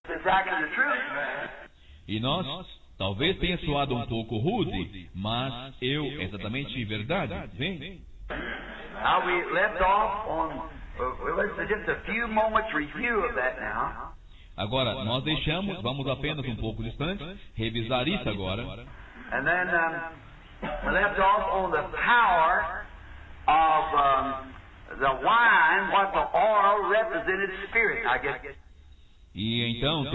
Exactly the truth. E nós, talvez tenha soado um pouco rude, mas exatamente verdade. Vem. Now we left off on, just a few moments review of that now. Agora, nós vamos apenas um pouco distante, revisar isso agora. And then we left off on the power of the wine, what the oil represented spirit, I guess. E então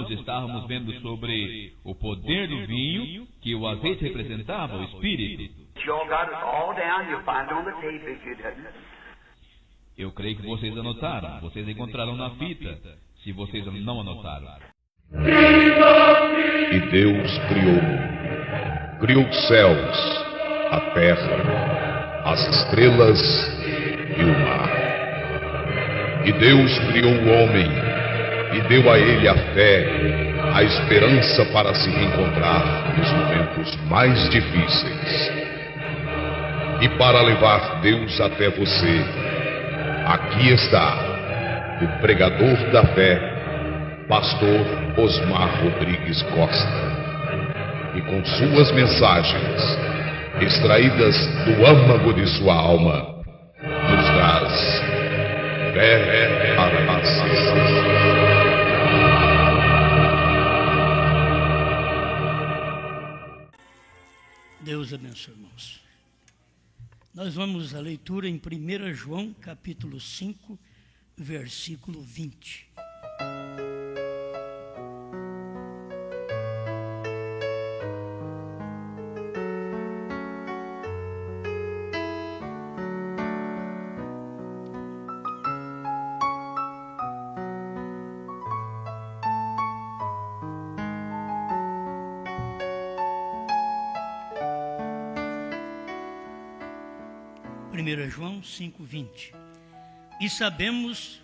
estávamos vendo sobre o poder do vinho, que o azeite representava o Espírito. Eu creio que vocês anotaram, vocês encontraram na fita, se vocês não anotaram. E Deus criou os céus, a terra, as estrelas e o mar. E Deus criou o homem e deu a ele a fé, a esperança para se reencontrar nos momentos mais difíceis. E para levar Deus até você, aqui está o pregador da fé, pastor Osmar Rodrigues Costa, e com suas mensagens, extraídas do âmago de sua alma, nos traz fé para nascer. Deus abençoe, irmãos. Nós vamos à leitura em 1 João, capítulo 5, versículo 20. João 5:20. E sabemos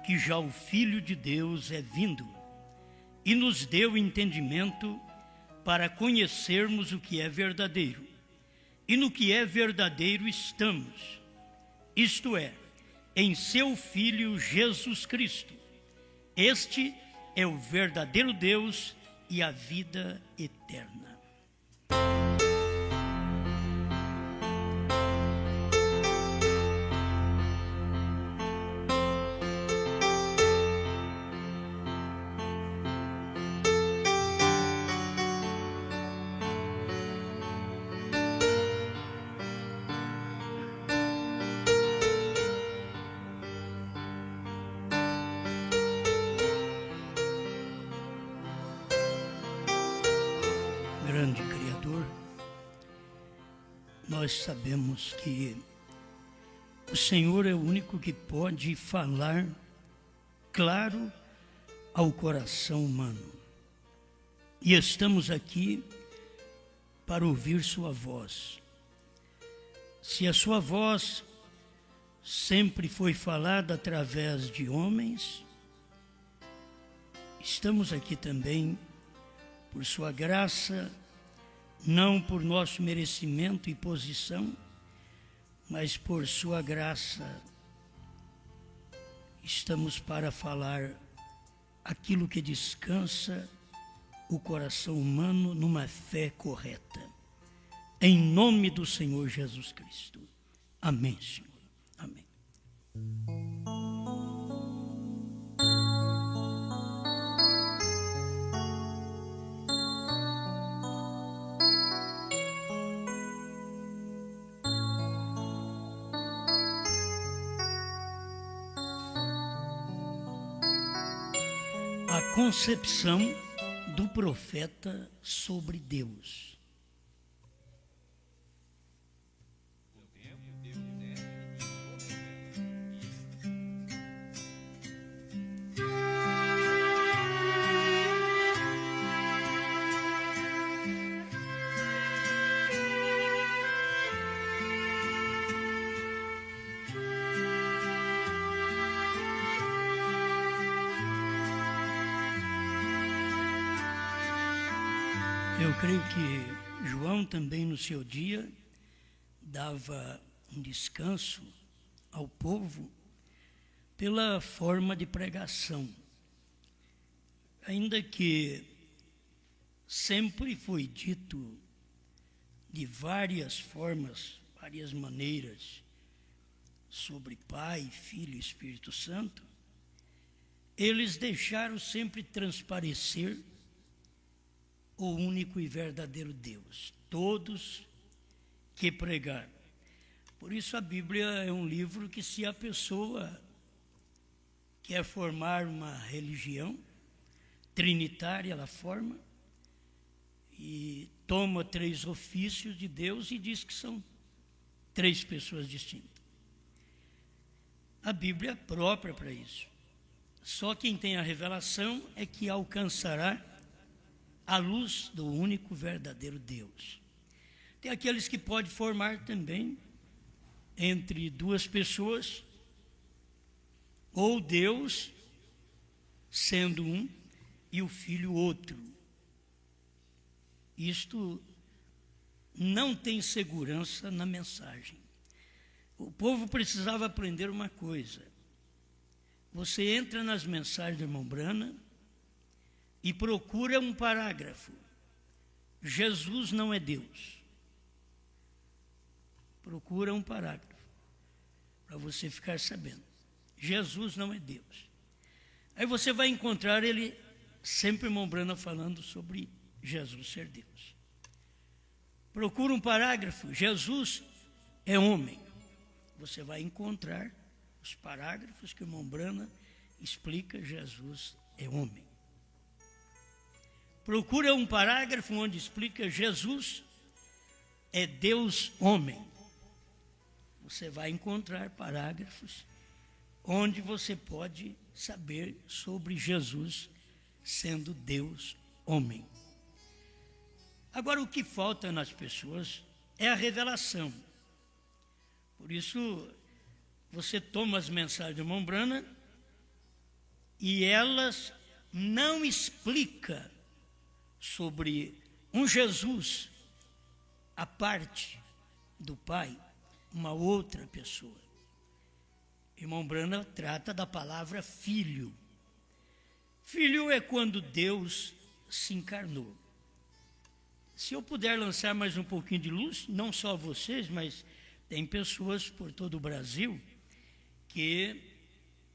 que já o Filho de Deus é vindo e nos deu entendimento para conhecermos o que é verdadeiro. E no que é verdadeiro estamos, isto é, em seu Filho Jesus Cristo. Este é o verdadeiro Deus e a vida eterna. Grande Criador, nós sabemos que o Senhor é o único que pode falar claro ao coração humano. E estamos aqui para ouvir sua voz. Se a sua voz sempre foi falada através de homens, estamos aqui também por sua graça, não por nosso merecimento e posição, mas por sua graça, estamos para falar aquilo que descansa o coração humano numa fé correta. Em nome do Senhor Jesus Cristo. Amém, Senhor. Amém. A concepção do profeta sobre Deus. Eu creio que João também no seu dia dava um descanso ao povo pela forma de pregação. Ainda que sempre foi dito de várias formas, várias maneiras, sobre Pai, Filho e Espírito Santo, eles deixaram sempre transparecer o único e verdadeiro Deus, todos que pregaram. Por isso a Bíblia é um livro que, se a pessoa quer formar uma religião trinitária, ela forma e toma 3 ofícios de Deus e diz que são 3 pessoas distintas. A Bíblia é própria para isso. Só quem tem a revelação é que alcançará a luz do único verdadeiro Deus. Tem aqueles que podem formar também entre 2 pessoas, ou Deus sendo um e o Filho outro. Isto não tem segurança na mensagem. O povo precisava aprender uma coisa. Você entra nas mensagens do irmão Branham e procura um parágrafo. Jesus não é Deus. Procura um parágrafo para você ficar sabendo. Jesus não é Deus. Aí você vai encontrar ele, sempre irmão Branham, falando sobre Jesus ser Deus. Procura um parágrafo. Jesus é homem. Você vai encontrar os parágrafos que o irmão Branham explica Jesus é homem. Procura um parágrafo onde explica Jesus é Deus homem. Você vai encontrar parágrafos onde você pode saber sobre Jesus sendo Deus homem. Agora, o que falta nas pessoas é a revelação. Por isso, você toma as mensagens do irmão Branham e elas não explicam sobre um Jesus à parte do Pai, uma outra pessoa. Irmão Branham trata da palavra filho. Filho é quando Deus se encarnou. Se eu puder lançar mais um pouquinho de luz, não só vocês, mas tem pessoas por todo o Brasil que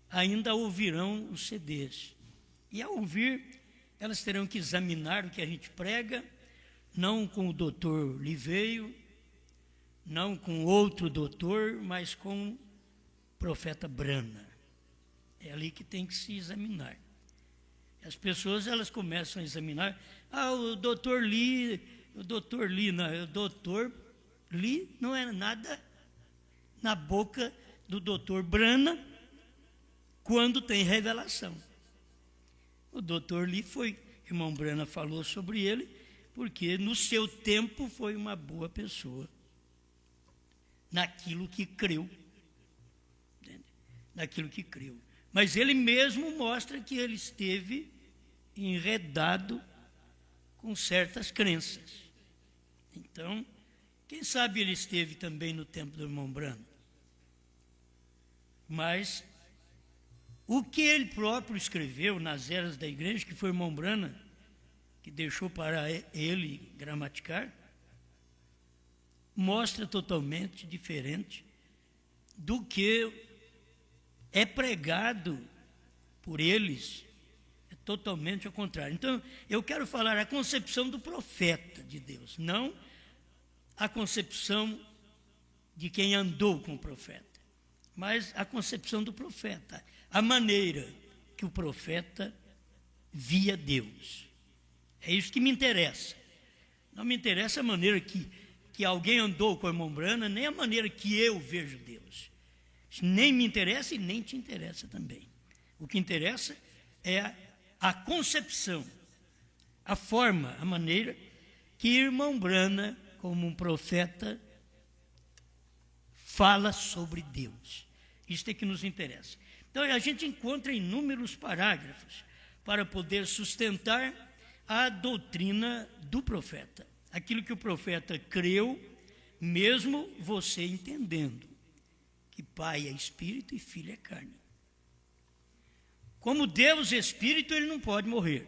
ainda ouvirão os CDs. E ao ouvir, elas terão que examinar o que a gente prega, não com o doutor Liveio, não com outro doutor, mas com o profeta Branham. É ali que tem que se examinar. As pessoas, elas começam a examinar, o doutor Lee não é nada na boca do doutor Branham quando tem revelação. O doutor Lee irmão Branham falou sobre ele, porque no seu tempo foi uma boa pessoa, naquilo que creu. Naquilo que creu. Mas ele mesmo mostra que ele esteve enredado com certas crenças. Então, quem sabe ele esteve também no tempo do irmão Branham. Mas o que ele próprio escreveu nas eras da igreja, que foi o irmão Branham que deixou para ele gramaticar, mostra totalmente diferente do que é pregado por eles, é totalmente ao contrário. Então, eu quero falar a concepção do profeta de Deus, não a concepção de quem andou com o profeta, mas a concepção do profeta, a maneira que o profeta via Deus. É isso que me interessa. Não me interessa a maneira que alguém andou com o irmão Branham, nem a maneira que eu vejo Deus. Isso nem me interessa e nem te interessa também. O que interessa é a concepção, a forma, a maneira que irmão Branham, como um profeta, fala sobre Deus. Isso é que nos interessa. Então, a gente encontra inúmeros parágrafos para poder sustentar a doutrina do profeta. Aquilo que o profeta creu, mesmo você entendendo que Pai é Espírito e Filho é carne. Como Deus é Espírito, ele não pode morrer.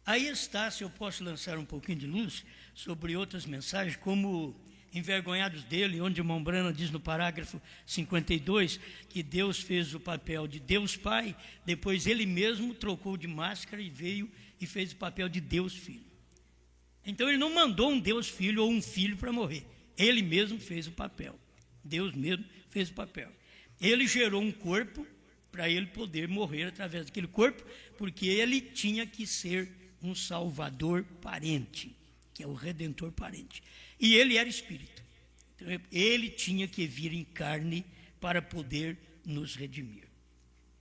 Aí está, se eu posso lançar um pouquinho de luz sobre outras mensagens, como Envergonhados dele, onde o irmão Branham diz no parágrafo 52 que Deus fez o papel de Deus Pai, depois ele mesmo trocou de máscara e veio e fez o papel de Deus Filho. Então ele não mandou um Deus Filho ou um filho para morrer, ele mesmo fez o papel, Deus mesmo fez o papel. Ele gerou um corpo para ele poder morrer através daquele corpo, porque ele tinha que ser um salvador parente, que é o redentor parente. E ele era espírito. Então, ele tinha que vir em carne para poder nos redimir.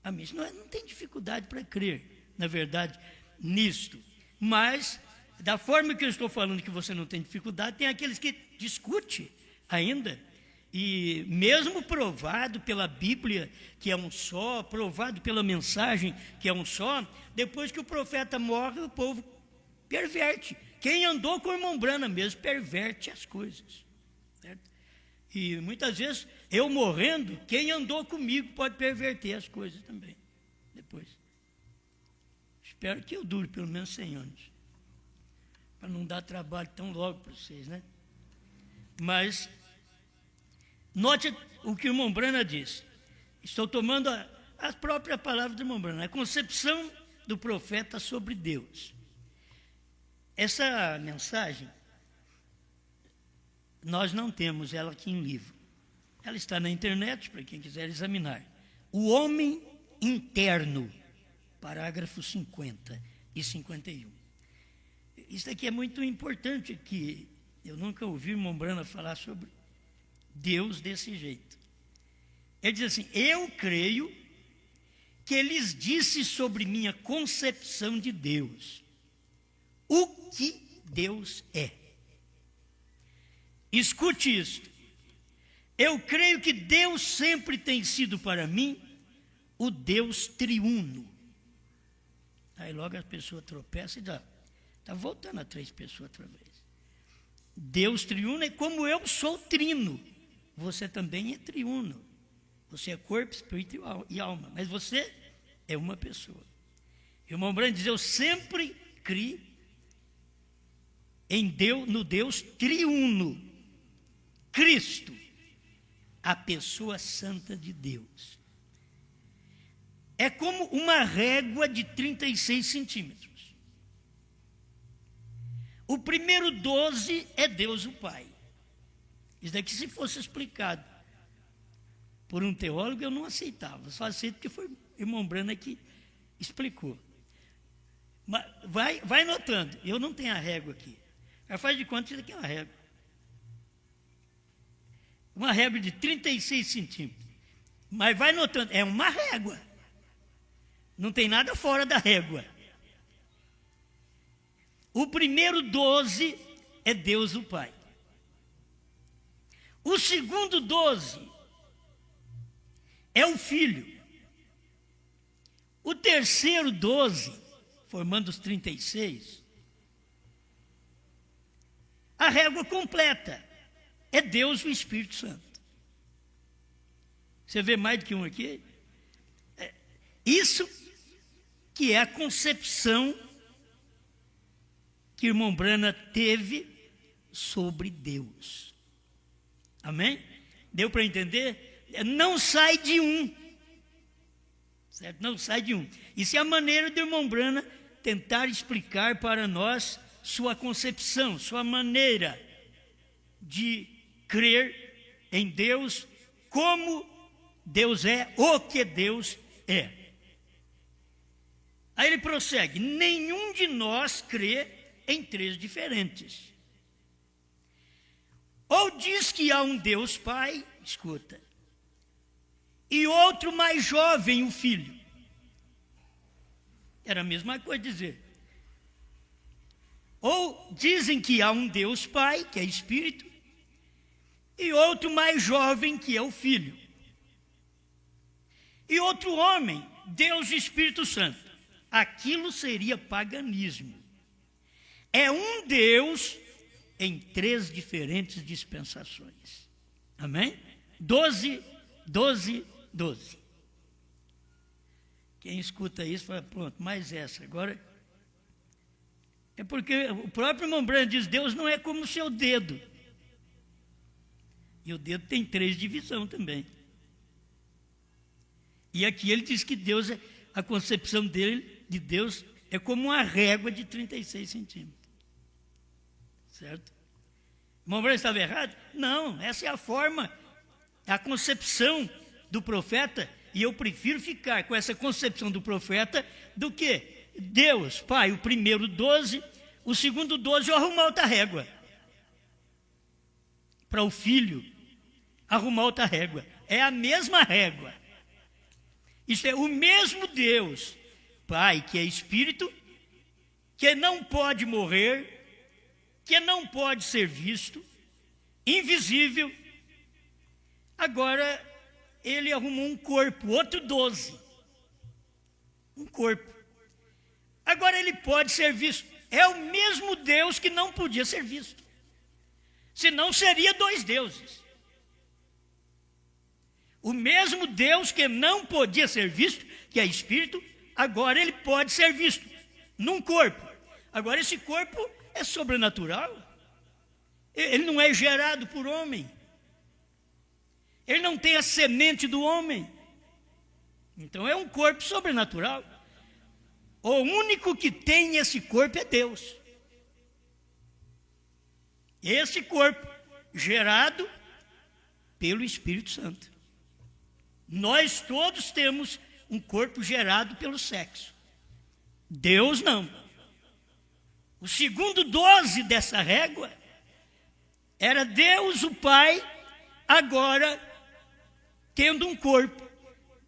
Amém? Não tem dificuldade para crer, na verdade, nisto. Mas, da forma que eu estou falando que você não tem dificuldade, tem aqueles que discutem ainda. E mesmo provado pela Bíblia, que é um só, provado pela mensagem, que é um só, depois que o profeta morre, o povo perverte. Quem andou com o irmão Branham mesmo perverte as coisas. Certo? E muitas vezes, eu morrendo, quem andou comigo pode perverter as coisas também. Depois. Espero que eu dure pelo menos 100 anos. Para não dar trabalho tão logo para vocês, né? Mas, note o que o irmão Branham diz. Estou tomando a própria palavra do irmão Branham. A concepção do profeta sobre Deus. Essa mensagem, nós não temos ela aqui em livro. Ela está na internet, para quem quiser examinar. O homem interno, parágrafos 50 e 51. Isso aqui é muito importante, que eu nunca ouvi o irmão Branham falar sobre Deus desse jeito. Ele diz assim: eu creio que lhes disse sobre minha concepção de Deus. O que Deus é. Escute isto. Eu creio que Deus sempre tem sido para mim o Deus triuno. Aí logo a pessoa tropeça e está voltando a 3 pessoas outra vez. Deus triuno é como eu sou trino. Você também é triuno. Você é corpo, espírito e alma. Mas você é uma pessoa. E o irmão Branham diz: eu sempre criei em Deus, no Deus triuno, Cristo, a pessoa santa de Deus. É como uma régua de 36 centímetros. O primeiro 12 é Deus o Pai. Isso daqui, se fosse explicado por um teólogo, eu não aceitava. Só aceito porque foi o irmão Branham que explicou. Mas vai notando, eu não tenho a régua aqui. Ela faz de conta que isso aqui é uma régua. Uma régua de 36 centímetros. Mas vai notando, é uma régua. Não tem nada fora da régua. O primeiro 12 é Deus o Pai. O segundo 12 é o Filho. O terceiro 12, formando os 36, a régua completa é Deus o Espírito Santo. Você vê mais do que um aqui? Isso que é a concepção que o irmão Branham teve sobre Deus. Amém? Deu para entender? Não sai de um. Certo? Não sai de um. Isso é a maneira do irmão Branham tentar explicar para nós sua concepção, sua maneira de crer em Deus, como Deus é, o que Deus é. Aí ele prossegue: nenhum de nós crê em 3 diferentes. Ou diz que há um Deus Pai, escuta, e outro mais jovem, o Filho. Era a mesma coisa dizer. Ou dizem que há um Deus Pai, que é Espírito, e outro mais jovem, que é o Filho. E outro homem, Deus e Espírito Santo. Aquilo seria paganismo. É um Deus em 3 diferentes dispensações. Amém? 12, 12, 12. Quem escuta isso fala: pronto, mais essa. Agora É porque o próprio irmão Branham diz, Deus não é como o seu dedo. E o dedo tem 3 divisões também. E aqui ele diz que Deus, a concepção dele, de Deus, é como uma régua de 36 centímetros. Certo? O irmão Branham estava errado? Não, essa é a forma, a concepção do profeta, e eu prefiro ficar com essa concepção do profeta do que Deus, Pai, o primeiro 12, o segundo 12 eu arrumar outra régua. Para o filho arrumar outra régua. É a mesma régua. Isso é o mesmo Deus, Pai, que é Espírito, que não pode morrer, que não pode ser visto, invisível. Agora, ele arrumou um corpo, outro 12. Um corpo. Agora ele pode ser visto. É o mesmo Deus que não podia ser visto. Senão seria 2 deuses. O mesmo Deus que não podia ser visto, que é Espírito, agora ele pode ser visto num corpo. Agora esse corpo é sobrenatural. Ele não é gerado por homem. Ele não tem a semente do homem. Então é um corpo sobrenatural. O único que tem esse corpo é Deus. Esse corpo gerado pelo Espírito Santo. Nós todos temos um corpo gerado pelo sexo. Deus não. O segundo 12 dessa régua era Deus o Pai, agora tendo um corpo.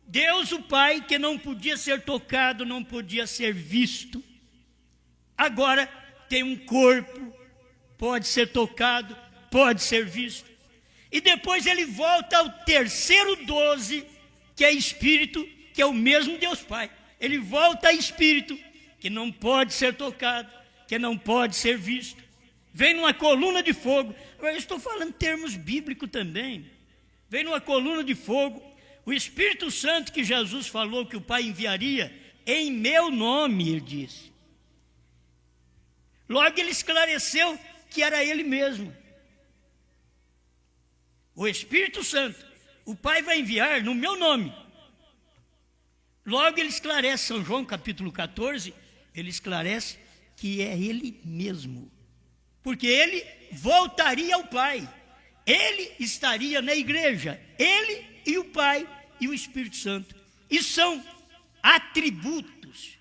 Deus o Pai, que não podia ser tocado, não podia ser visto, agora tem um corpo, pode ser tocado, pode ser visto. E depois ele volta ao terceiro 12, que é Espírito, que é o mesmo Deus Pai. Ele volta a Espírito, que não pode ser tocado, que não pode ser visto. Vem numa coluna de fogo. Eu estou falando termos bíblicos também. Vem numa coluna de fogo. O Espírito Santo que Jesus falou que o Pai enviaria, em meu nome, ele disse. Logo ele esclareceu que era ele mesmo. O Espírito Santo, o Pai vai enviar no meu nome. Logo ele esclarece, São João capítulo 14, ele esclarece que é ele mesmo. Porque ele voltaria ao Pai. Ele estaria na igreja. Ele e o Pai e o Espírito Santo. E são atributos.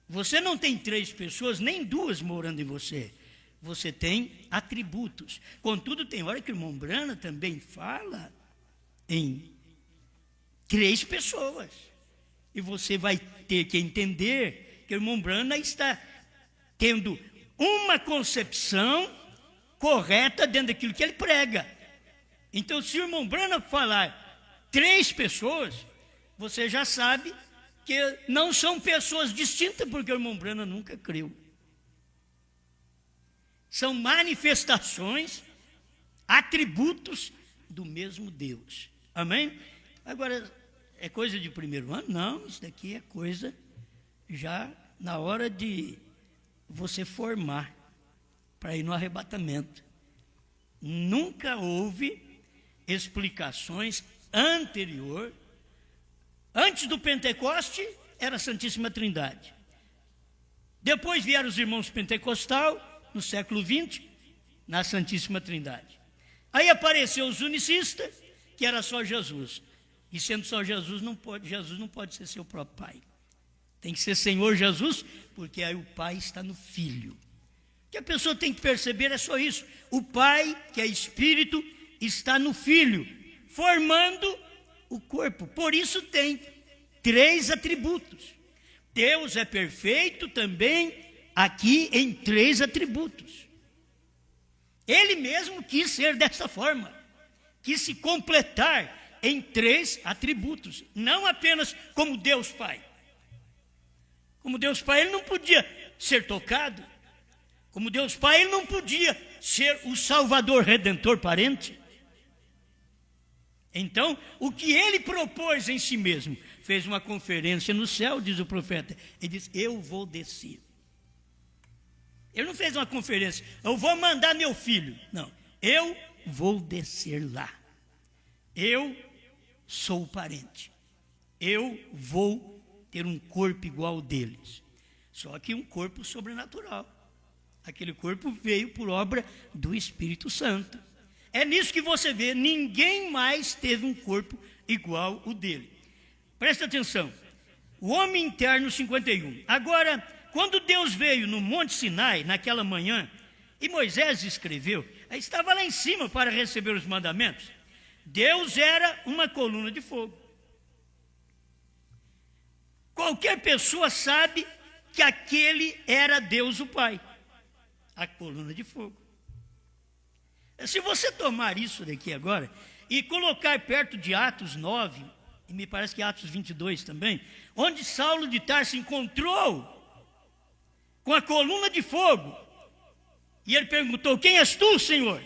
Você não tem 3 pessoas, nem 2 morando em você. Você tem atributos. Contudo, tem hora que o irmão Branham também fala em 3 pessoas. E você vai ter que entender que o irmão Branham está tendo uma concepção correta dentro daquilo que ele prega. Então, se o irmão Branham falar 3 pessoas, você já sabe que não são pessoas distintas, porque o irmão Branham nunca creu. São manifestações, atributos do mesmo Deus. Amém? Agora, é coisa de primeiro ano? Não, isso daqui é coisa já na hora de você formar para ir no arrebatamento. Nunca houve explicações anterior. Antes do Pentecoste era a Santíssima Trindade. Depois vieram os irmãos pentecostal, no século XX, na Santíssima Trindade. Aí apareceu os unicistas, que era só Jesus. E sendo só Jesus não pode ser seu próprio Pai. Tem que ser Senhor Jesus, porque aí o Pai está no Filho. O que a pessoa tem que perceber é só isso. O Pai, que é Espírito, está no Filho, formando o corpo. Por isso tem 3 atributos. Deus é perfeito também aqui em 3 atributos. Ele mesmo quis ser dessa forma. Quis se completar em 3 atributos. Não apenas como Deus Pai. Como Deus Pai, ele não podia ser tocado. Como Deus Pai, ele não podia ser o Salvador Redentor parente. Então, o que ele propôs em si mesmo, fez uma conferência no céu, diz o profeta. Ele diz, eu vou descer. Ele não fez uma conferência, eu vou mandar meu filho. Não, eu vou descer lá. Eu sou o parente. Eu vou ter um corpo igual ao deles. Só que um corpo sobrenatural. Aquele corpo veio por obra do Espírito Santo. É nisso que você vê, ninguém mais teve um corpo igual o dele. Presta atenção. O homem interno 51. Agora, quando Deus veio no Monte Sinai, naquela manhã, e Moisés escreveu, aí estava lá em cima para receber os mandamentos. Deus era uma coluna de fogo. Qualquer pessoa sabe que aquele era Deus o Pai. A coluna de fogo. Se você tomar isso daqui agora e colocar perto de Atos 9, e me parece que Atos 22 também, onde Saulo de Tarso encontrou com a coluna de fogo, e ele perguntou: quem és tu, Senhor?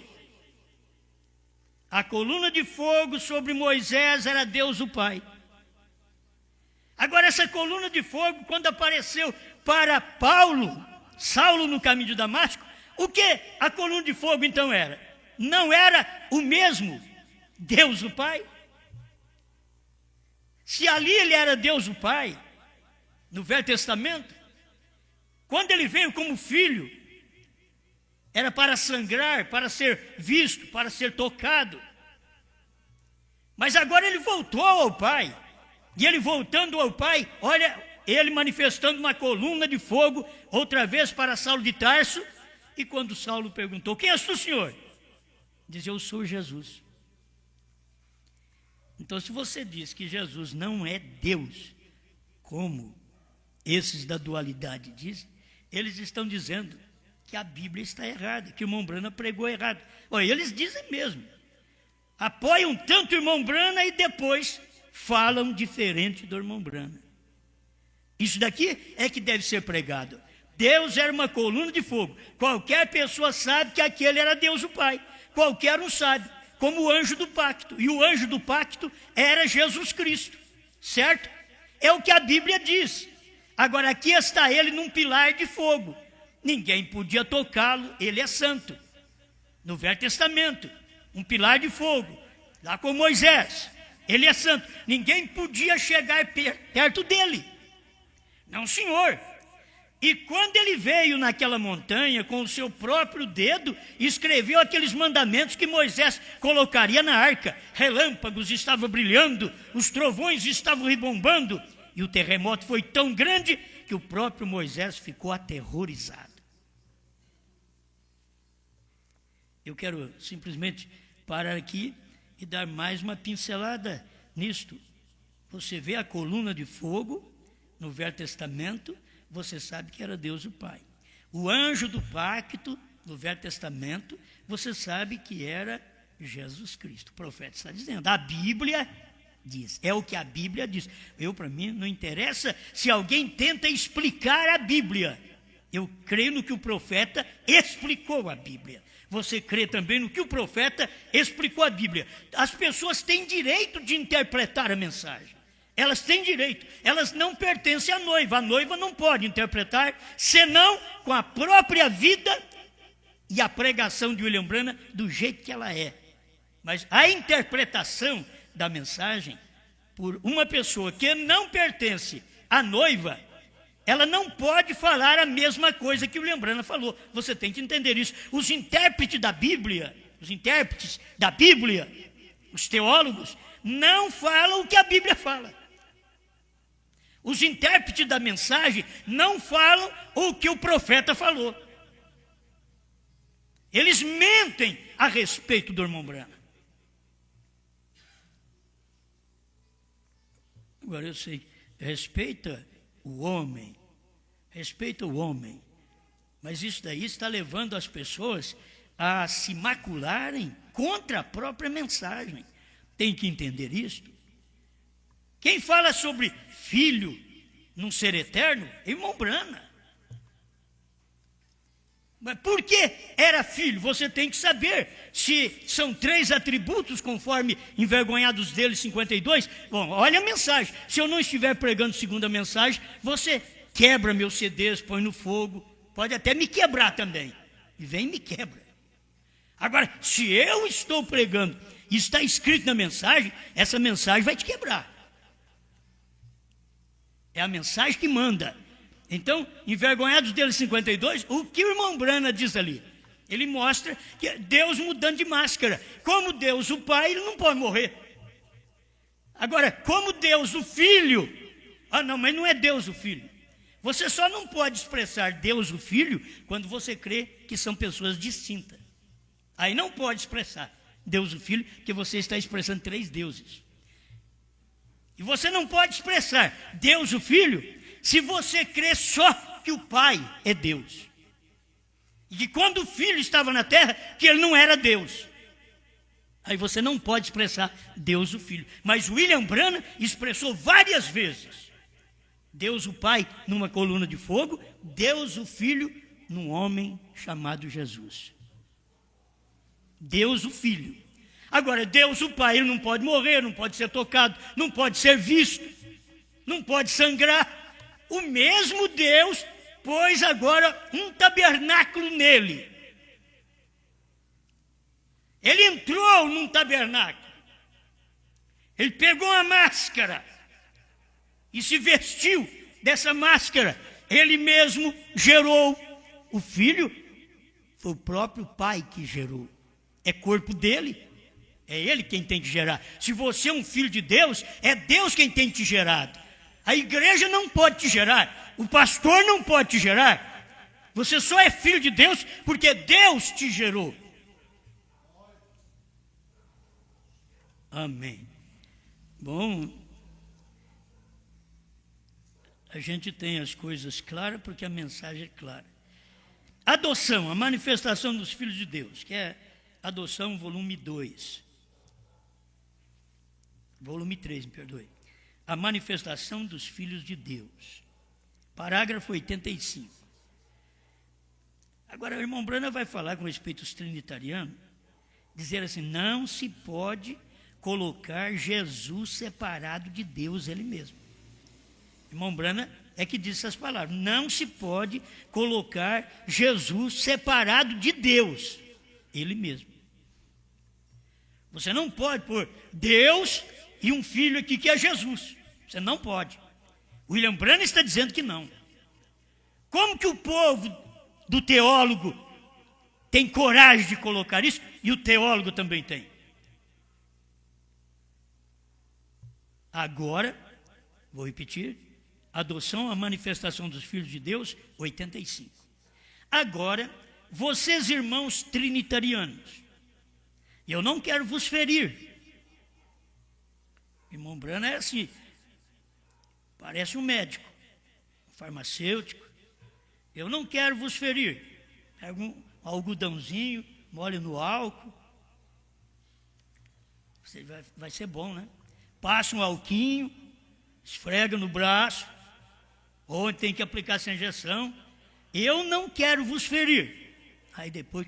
A coluna de fogo sobre Moisés era Deus o Pai. Agora, essa coluna de fogo, quando apareceu para Saulo no caminho de Damasco, o que a coluna de fogo então era? Não era o mesmo Deus o Pai? Se ali ele era Deus o Pai, no Velho Testamento, quando ele veio como filho, era para sangrar, para ser visto, para ser tocado. Mas agora ele voltou ao Pai. E ele voltando ao Pai, olha, ele manifestando uma coluna de fogo, outra vez para Saulo de Tarso. E quando Saulo perguntou: quem és tu, Senhor? Diz: eu sou Jesus. Então, se você diz que Jesus não é Deus, como esses da dualidade dizem, eles estão dizendo que a Bíblia está errada, que o irmão Brana pregou errado. Olha, eles dizem mesmo. Apoiam tanto o irmão Brana e depois falam diferente do irmão Brana. Isso daqui é que deve ser pregado. Deus era uma coluna de fogo. Qualquer pessoa sabe que aquele era Deus o Pai. Qualquer um sabe, como o anjo do pacto. E o anjo do pacto era Jesus Cristo, certo? É o que a Bíblia diz. Agora, aqui está ele num pilar de fogo. Ninguém podia tocá-lo, ele é santo. No Velho Testamento, um pilar de fogo, lá com Moisés, ele é santo. Ninguém podia chegar perto dele. Não, senhor. E quando ele veio naquela montanha, com o seu próprio dedo, escreveu aqueles mandamentos que Moisés colocaria na arca. Relâmpagos estavam brilhando, os trovões estavam rebombando, e o terremoto foi tão grande que o próprio Moisés ficou aterrorizado. Eu quero simplesmente parar aqui e dar mais uma pincelada nisto. Você vê a coluna de fogo no Velho Testamento, você sabe que era Deus o Pai. O anjo do pacto, no Velho Testamento, você sabe que era Jesus Cristo. O profeta está dizendo, a Bíblia diz, é o que a Bíblia diz. Para mim, não interessa se alguém tenta explicar a Bíblia. Eu creio no que o profeta explicou a Bíblia. Você crê também no que o profeta explicou a Bíblia. As pessoas têm direito de interpretar a mensagem. Elas têm direito, elas não pertencem à noiva. A noiva não pode interpretar, senão com a própria vida e a pregação de William Branham do jeito que ela é. Mas a interpretação da mensagem por uma pessoa que não pertence à noiva, ela não pode falar a mesma coisa que o William Branham falou. Você tem que entender isso. Os intérpretes da Bíblia, os teólogos, não falam o que a Bíblia fala. Os intérpretes da mensagem não falam o que o profeta falou. Eles mentem a respeito do irmão Branham. Agora eu sei, respeita o homem, mas isso daí está levando as pessoas a se macularem contra a própria mensagem. Tem que entender isso. Quem fala sobre filho num ser eterno é irmão Branham. Mas por que era filho? Você tem que saber se são 3 atributos, conforme Envergonhados dele 52. Bom, olha a mensagem. Se eu não estiver pregando segunda mensagem, você quebra meus CDs, põe no fogo, pode até me quebrar também. E vem e me quebra. Agora, se eu estou pregando e está escrito na mensagem, essa mensagem vai te quebrar. É a mensagem que manda. Então, Envergonhados dele 52, o que o irmão Brana diz ali? Ele mostra que é Deus mudando de máscara. Como Deus o Pai, ele não pode morrer. Agora, como Deus o Filho, não, mas não é Deus o Filho. Você só não pode expressar Deus o Filho quando você crê que são pessoas distintas. Aí não pode expressar Deus o Filho, porque você está expressando 3 deuses. E você não pode expressar Deus o Filho se você crê só que o Pai é Deus. E que quando o Filho estava na terra, que ele não era Deus. Aí você não pode expressar Deus o Filho. Mas William Branham expressou várias vezes Deus o Pai numa coluna de fogo, Deus o Filho num homem chamado Jesus. Deus o Filho. Agora, Deus o Pai, ele não pode morrer, não pode ser tocado, não pode ser visto, não pode sangrar. O mesmo Deus pôs agora um tabernáculo nele. Ele entrou num tabernáculo. Ele pegou uma máscara e se vestiu dessa máscara. Ele mesmo gerou o Filho. Foi o próprio Pai que gerou. É corpo dele. É ele quem tem que gerar. Se você é um filho de Deus, é Deus quem tem te gerado. A igreja não pode te gerar. O pastor não pode te gerar. Você só é filho de Deus porque Deus te gerou. Amém. Bom, a gente tem as coisas claras porque a mensagem é clara. Adoção, a manifestação dos filhos de Deus, que é Adoção, volume 2. Volume 3, me perdoe. A manifestação dos filhos de Deus. Parágrafo 85. Agora, o irmão Branham vai falar com respeito aos trinitarianos, dizer assim, não se pode colocar Jesus separado de Deus ele mesmo. O irmão Branham é que diz essas palavras. Não se pode colocar Jesus separado de Deus ele mesmo. Você não pode pôr Deus e um filho aqui que é Jesus. Você não pode. William Branham está dizendo que não. Como que o povo do teólogo tem coragem de colocar isso e o teólogo também tem? Agora, vou repetir, adoção, a manifestação dos filhos de Deus, 85. Agora, vocês irmãos trinitarianos, eu não quero vos ferir. Irmão Branham é assim, parece um médico, um farmacêutico. Eu não quero vos ferir. Pega um algodãozinho, molha no álcool. Vai ser bom, né? Passa um alquinho, esfrega no braço, ou tem que aplicar essa injeção. Eu não quero vos ferir. Aí depois,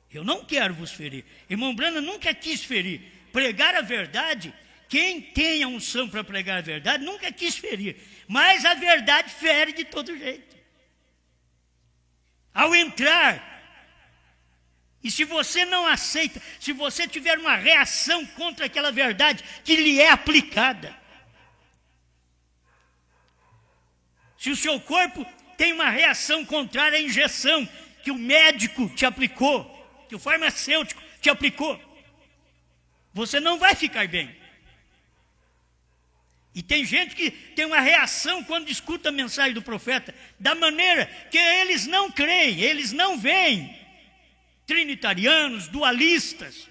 eu não quero vos ferir. Irmão Branham nunca quis ferir. Pregar a verdade, quem tem a unção para pregar a verdade, nunca quis ferir. Mas a verdade fere de todo jeito. Ao entrar, e se você não aceita, se você tiver uma reação contra aquela verdade que lhe é aplicada, se o seu corpo tem uma reação contrária à injeção que o médico te aplicou, que o farmacêutico te aplicou, você não vai ficar bem. E tem gente que tem uma reação quando escuta a mensagem do profeta, da maneira que eles não creem, eles não veem. Trinitarianos, dualistas,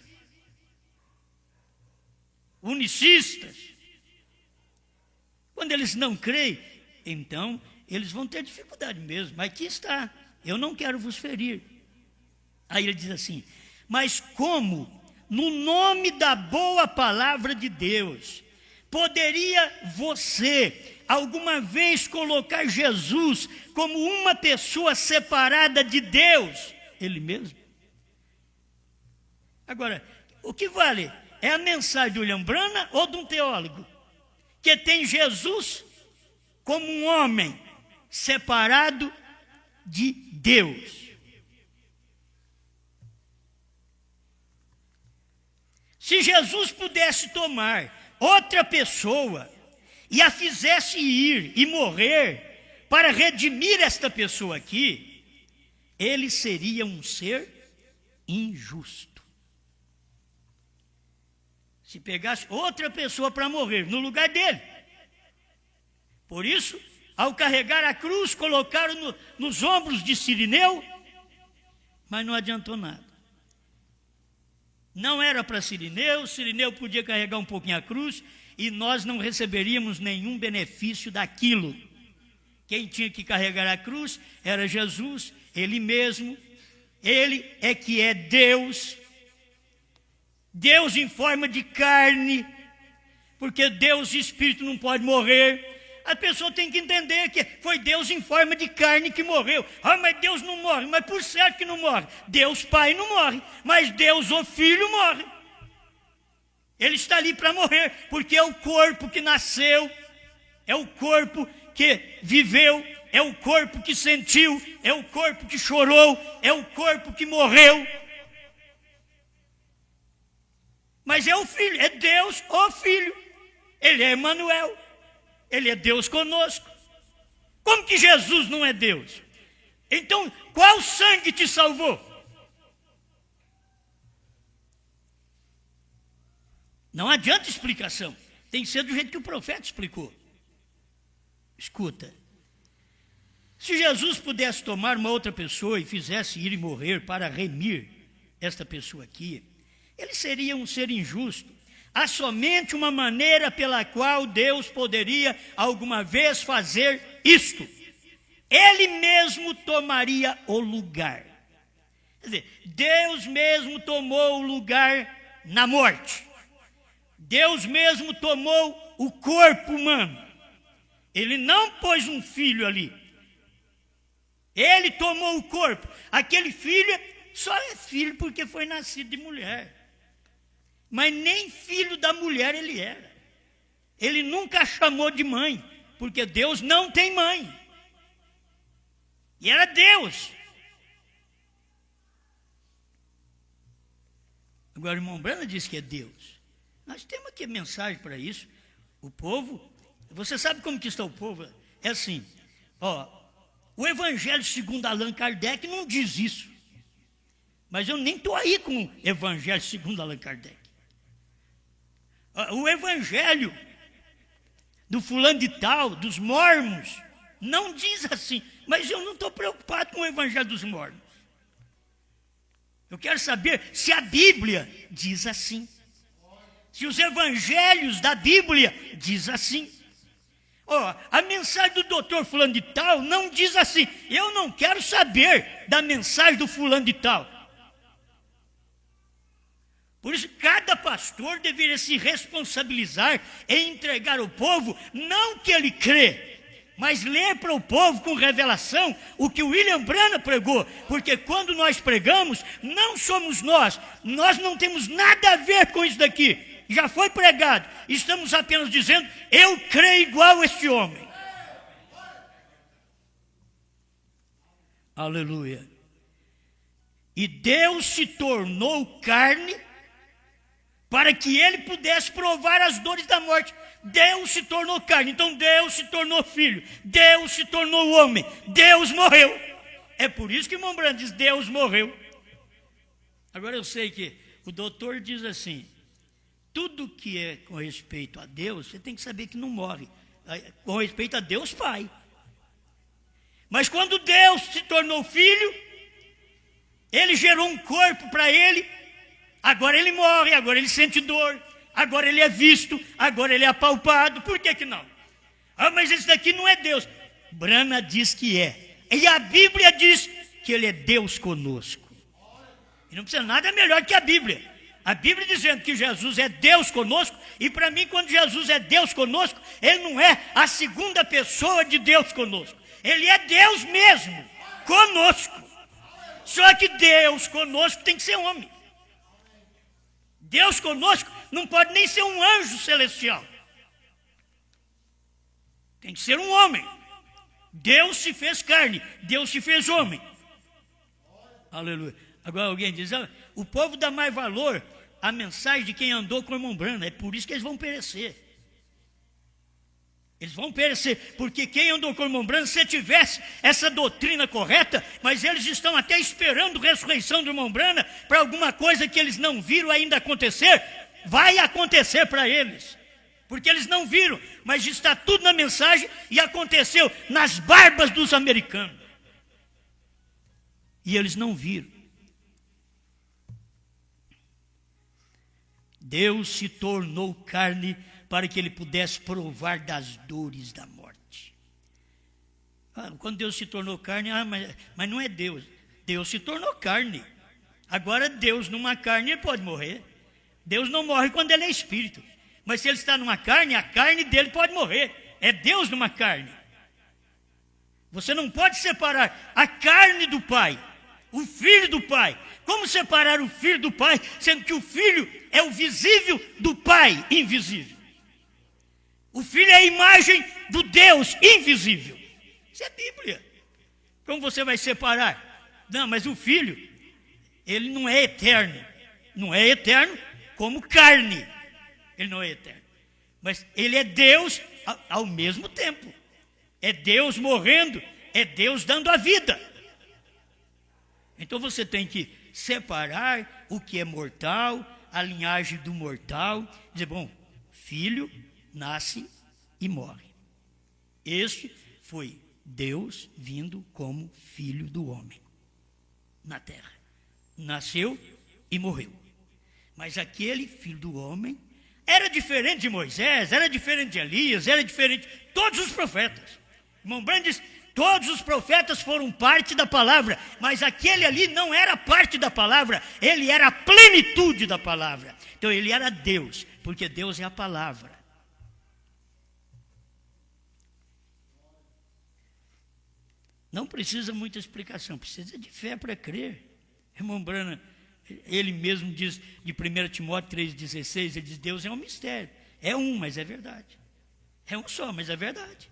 unicistas. Quando eles não creem, então eles vão ter dificuldade mesmo. Mas aqui está, eu não quero vos ferir. Aí ele diz assim, mas como no nome da boa palavra de Deus, poderia você alguma vez colocar Jesus como uma pessoa separada de Deus, ele mesmo? Agora, o que vale? É a mensagem de William Branham ou de um teólogo? Que tem Jesus como um homem separado de Deus. Se Jesus pudesse tomar outra pessoa e a fizesse ir e morrer para redimir esta pessoa aqui, ele seria um ser injusto. Se pegasse outra pessoa para morrer no lugar dele. Por isso, ao carregar a cruz, colocaram nos ombros de Cirineu, mas não adiantou nada. Não era para Cirineu, Cirineu podia carregar um pouquinho a cruz e nós não receberíamos nenhum benefício daquilo. Quem tinha que carregar a cruz era Jesus, ele mesmo. Ele é que é Deus, Deus em forma de carne, porque Deus Espírito não pode morrer. A pessoa tem que entender que foi Deus em forma de carne que morreu. Ah, mas Deus não morre, mas por certo que não morre. Deus Pai não morre, mas Deus o Filho morre. Ele está ali para morrer, porque é o corpo que nasceu, é o corpo que viveu, é o corpo que sentiu, é o corpo que chorou, é o corpo que morreu. Mas é o Filho, é Deus o Filho. Ele é Emmanuel, ele é Deus conosco. Como que Jesus não é Deus? Então, qual sangue te salvou? Não adianta explicação, tem que ser do jeito que o profeta explicou. Escuta. Se Jesus pudesse tomar uma outra pessoa e fizesse ir e morrer para remir esta pessoa aqui, ele seria um ser injusto. Há somente uma maneira pela qual Deus poderia alguma vez fazer isto. Ele mesmo tomaria o lugar. Quer dizer, Deus mesmo tomou o lugar na morte. Deus mesmo tomou o corpo humano. Ele não pôs um filho ali. Ele tomou o corpo. Aquele filho só é filho porque foi nascido de mulher. Mas nem filho da mulher ele era. Ele nunca chamou de mãe, porque Deus não tem mãe. E era Deus. Agora o irmão Brana disse que é Deus. Nós temos aqui mensagem para isso. O povo, você sabe como que está o povo? É assim, o Evangelho segundo Allan Kardec não diz isso. Mas eu nem estou aí com o Evangelho segundo Allan Kardec. O Evangelho do fulano de tal, dos mormons, não diz assim. Mas eu não estou preocupado com o Evangelho dos mormons. Eu quero saber se a Bíblia diz assim. Se os evangelhos da Bíblia diz assim. A mensagem do doutor fulano de tal não diz assim. Eu não quero saber da mensagem do fulano de tal. Por isso, cada pastor deveria se responsabilizar em entregar ao povo, não o que ele crê, mas ler para o povo com revelação o que o William Branham pregou. Porque quando nós pregamos, não somos nós não temos nada a ver com isso daqui. Já foi pregado, estamos apenas dizendo, eu creio igual a este homem. Aleluia. E Deus se tornou carne para que ele pudesse provar as dores da morte. Deus se tornou carne, então Deus se tornou filho, Deus se tornou homem, Deus morreu. É por isso que o irmão Branham diz, Deus morreu. Agora eu sei que o doutor diz assim, tudo que é com respeito a Deus, você tem que saber que não morre, com respeito a Deus Pai. Mas quando Deus se tornou filho, ele gerou um corpo para ele, agora ele morre, agora ele sente dor, agora ele é visto, agora ele é apalpado. Por que não? Mas esse daqui não é Deus. Branham diz que é. E a Bíblia diz que ele é Deus conosco. E não precisa nada melhor que a Bíblia. A Bíblia dizendo que Jesus é Deus conosco. E para mim, quando Jesus é Deus conosco, ele não é a segunda pessoa de Deus conosco. Ele é Deus mesmo, conosco. Só que Deus conosco tem que ser homem. Deus conosco não pode nem ser um anjo celestial. Tem que ser um homem. Deus se fez carne, Deus se fez homem. Aleluia. Agora alguém diz, o povo dá mais valor à mensagem de quem andou com o irmão Branham, é por isso que eles vão perecer. Eles vão perecer, porque quem andou com o irmão Branham, se tivesse essa doutrina correta, mas eles estão até esperando a ressurreição do irmão Branham para alguma coisa que eles não viram ainda acontecer, vai acontecer para eles. Porque eles não viram, mas está tudo na mensagem e aconteceu nas barbas dos americanos. E eles não viram. Deus se tornou carne para que ele pudesse provar das dores da morte. Quando Deus se tornou carne, mas não é Deus. Deus se tornou carne. Agora Deus numa carne ele pode morrer. Deus não morre quando ele é espírito. Mas se ele está numa carne, a carne dele pode morrer. É Deus numa carne. Você não pode separar a carne do Pai, o Filho do Pai. Como separar o Filho do Pai, sendo que o Filho é o visível do Pai invisível? O Filho é a imagem do Deus invisível. Isso é Bíblia. Como você vai separar? Não, mas o Filho, ele não é eterno. Não é eterno como carne. Ele não é eterno. Mas ele é Deus ao mesmo tempo. É Deus morrendo, é Deus dando a vida. Então você tem que separar o que é mortal, a linhagem do mortal, dizer, bom, filho nasce e morre. Este foi Deus vindo como filho do homem na terra. Nasceu e morreu. Mas aquele filho do homem era diferente de Moisés, era diferente de Elias, era diferente de todos os profetas. Irmão Branham diz, todos os profetas foram parte da palavra, mas aquele ali não era parte da palavra, ele era a plenitude da palavra. Então ele era Deus, porque Deus é a palavra. Não precisa muita explicação, precisa de fé para crer. Irmão Branham, ele mesmo diz de 1 Timóteo 3,16, ele diz, Deus é um mistério. É um, mas é verdade. É um só, mas é verdade.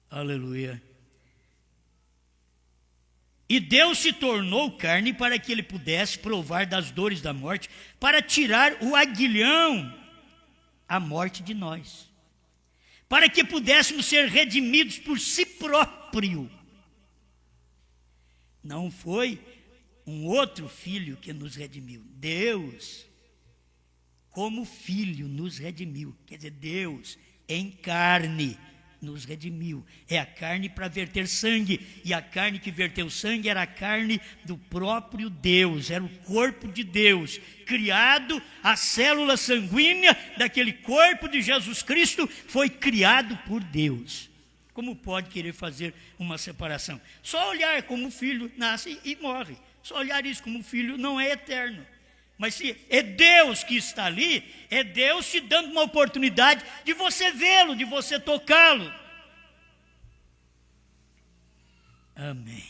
Aleluia. E Deus se tornou carne para que ele pudesse provar das dores da morte, para tirar o aguilhão, a morte de nós, para que pudéssemos ser redimidos por si próprio. Não foi um outro filho que nos redimiu. Deus, como filho, nos redimiu. Quer dizer, Deus em carne nos redimiu. É a carne para verter sangue. E a carne que verteu sangue era a carne do próprio Deus. Era o corpo de Deus, criado, a célula sanguínea daquele corpo de Jesus Cristo foi criado por Deus. Como pode querer fazer uma separação? Só olhar como o filho nasce e morre. Só olhar isso como o filho não é eterno. Mas se é Deus que está ali, é Deus te dando uma oportunidade de você vê-lo, de você tocá-lo. Amém.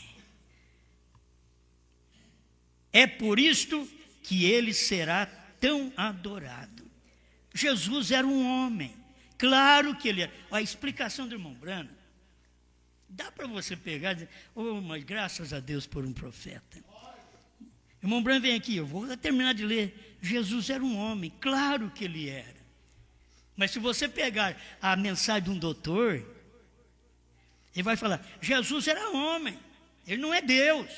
É por isto que ele será tão adorado. Jesus era um homem. Claro que ele era. A explicação do irmão Branham, dá para você pegar e dizer, mas graças a Deus por um profeta. Irmão Branham, vem aqui, eu vou terminar de ler. Jesus era um homem, claro que ele era. Mas se você pegar a mensagem de um doutor, ele vai falar, Jesus era homem, ele não é Deus.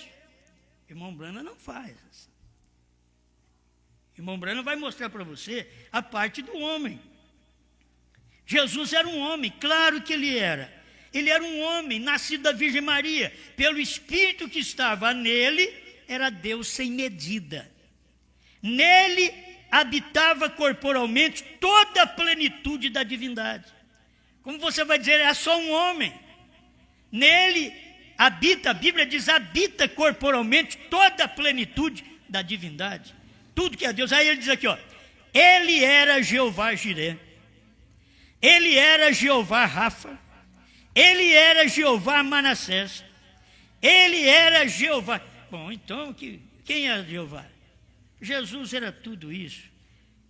Irmão Branham não faz. Irmão Branham vai mostrar para você a parte do homem. Jesus era um homem, claro que ele era. Ele era um homem, nascido da Virgem Maria. Pelo Espírito que estava nele, era Deus sem medida. Nele habitava corporalmente toda a plenitude da divindade. Como você vai dizer, é só um homem. Nele habita, a Bíblia diz, habita corporalmente toda a plenitude da divindade. Tudo que é Deus. Aí ele diz aqui, ó, ele era Jeová Jiré. Ele era Jeová Rafa. Ele era Jeová Manassés. Ele era Jeová. Bom, então, quem era Jeová? Jesus era tudo isso.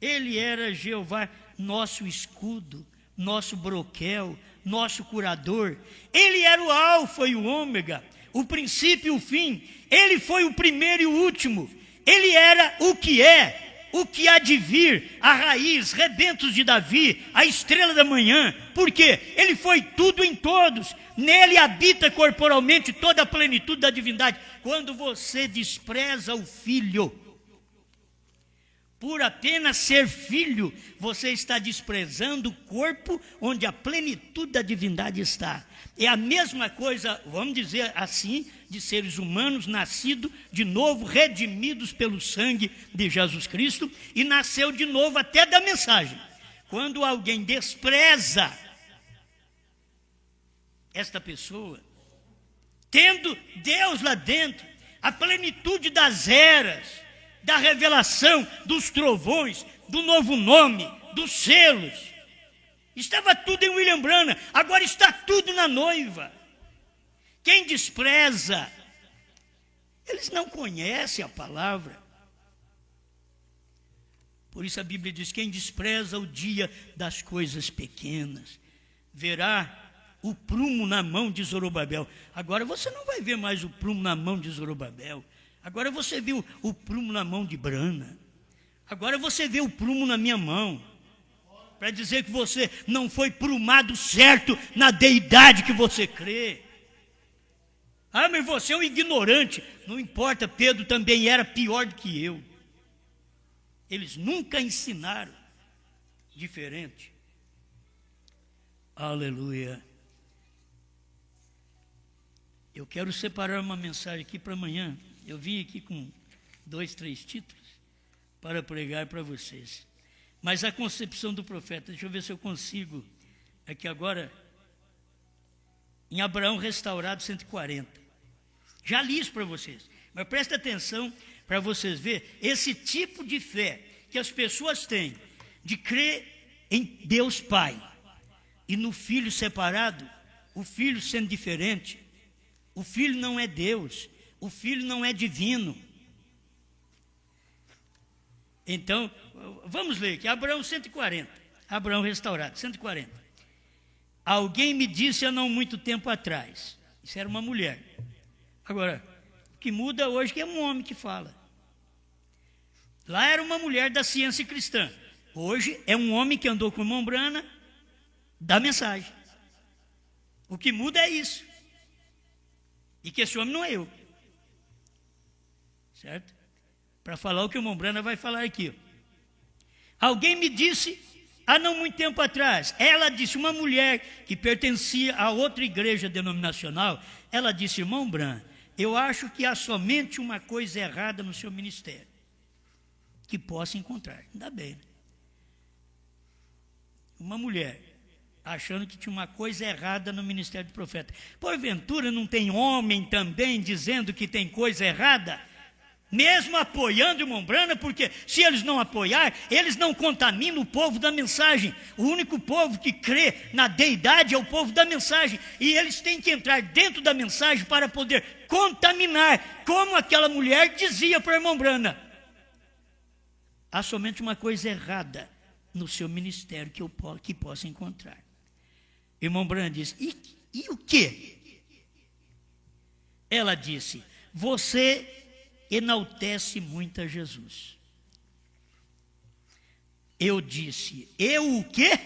Ele era Jeová, nosso escudo, nosso broquel, nosso curador. Ele era o alfa e o ômega, o princípio e o fim. Ele foi o primeiro e o último. Ele era o que é, o que há de vir, a raiz, rebentos de Davi, a estrela da manhã. Por quê? Ele foi tudo em todos. Nele habita corporalmente toda a plenitude da divindade. Quando você despreza o Filho, por apenas ser filho, você está desprezando o corpo onde a plenitude da divindade está. É a mesma coisa, vamos dizer assim, de seres humanos nascidos de novo, redimidos pelo sangue de Jesus Cristo, e nasceu de novo até da mensagem. Quando alguém despreza esta pessoa, tendo Deus lá dentro, a plenitude das eras, da revelação, dos trovões, do novo nome, dos selos. Estava tudo em William Branham, agora está tudo na noiva. Quem despreza, eles não conhecem a palavra. Por isso a Bíblia diz, quem despreza o dia das coisas pequenas, verá o prumo na mão de Zorobabel. Agora você não vai ver mais o prumo na mão de Zorobabel. Agora você viu o prumo na mão de Brana. Agora você vê o prumo na minha mão. Para dizer que você não foi prumado certo na deidade que você crê. Ah, mas você é um ignorante. Não importa, Pedro também era pior do que eu. Eles nunca ensinaram diferente. Aleluia. Eu quero separar uma mensagem aqui para amanhã. Eu vim aqui com 2, 3 títulos para pregar para vocês. Mas a concepção do profeta, deixa eu ver se eu consigo. Aqui agora, em Abraão restaurado 140. Já li isso para vocês. Mas presta atenção para vocês verem esse tipo de fé que as pessoas têm, de crer em Deus Pai. E no Filho separado, o Filho sendo diferente. O Filho não é Deus. O Filho não é divino. Então, vamos ler aqui, Abraão 140, Abraão restaurado, 140. Alguém me disse há não muito tempo atrás, isso era uma mulher. Agora, o que muda hoje é que é um homem que fala. Lá era uma mulher da ciência cristã. Hoje é um homem que andou com a mão brana, dá mensagem. O que muda é isso. E que esse homem não é eu. Certo? Para falar o que o Mombrana vai falar aqui. Alguém me disse, há não muito tempo atrás, ela disse, uma mulher que pertencia a outra igreja denominacional, ela disse, irmão Bran, eu acho que há somente uma coisa errada no seu ministério, que possa encontrar. Ainda bem, né? Uma mulher achando que tinha uma coisa errada no ministério do profeta. Porventura não tem homem também dizendo que tem coisa errada? Mesmo apoiando o irmão Brana, porque se eles não apoiar, eles não contaminam o povo da mensagem. O único povo que crê na deidade é o povo da mensagem. E eles têm que entrar dentro da mensagem para poder contaminar, como aquela mulher dizia para o irmão Brana. Há somente uma coisa errada no seu ministério que possa encontrar. O irmão Brana disse, e o quê? Ela disse, você enaltece muito a Jesus. Eu disse, eu o quê?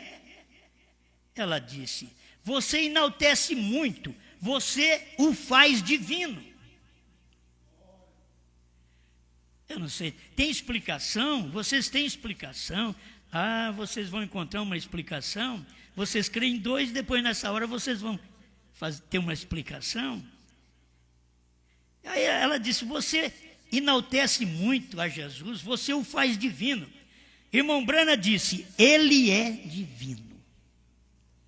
Ela disse, você enaltece muito, você o faz divino. Eu não sei, tem explicação? Vocês têm explicação? Ah, vocês vão encontrar uma explicação? Vocês creem em dois, depois nessa hora vocês vão ter uma explicação? Aí ela disse, você enaltece muito a Jesus, você o faz divino. Irmão Brana disse, ele é divino.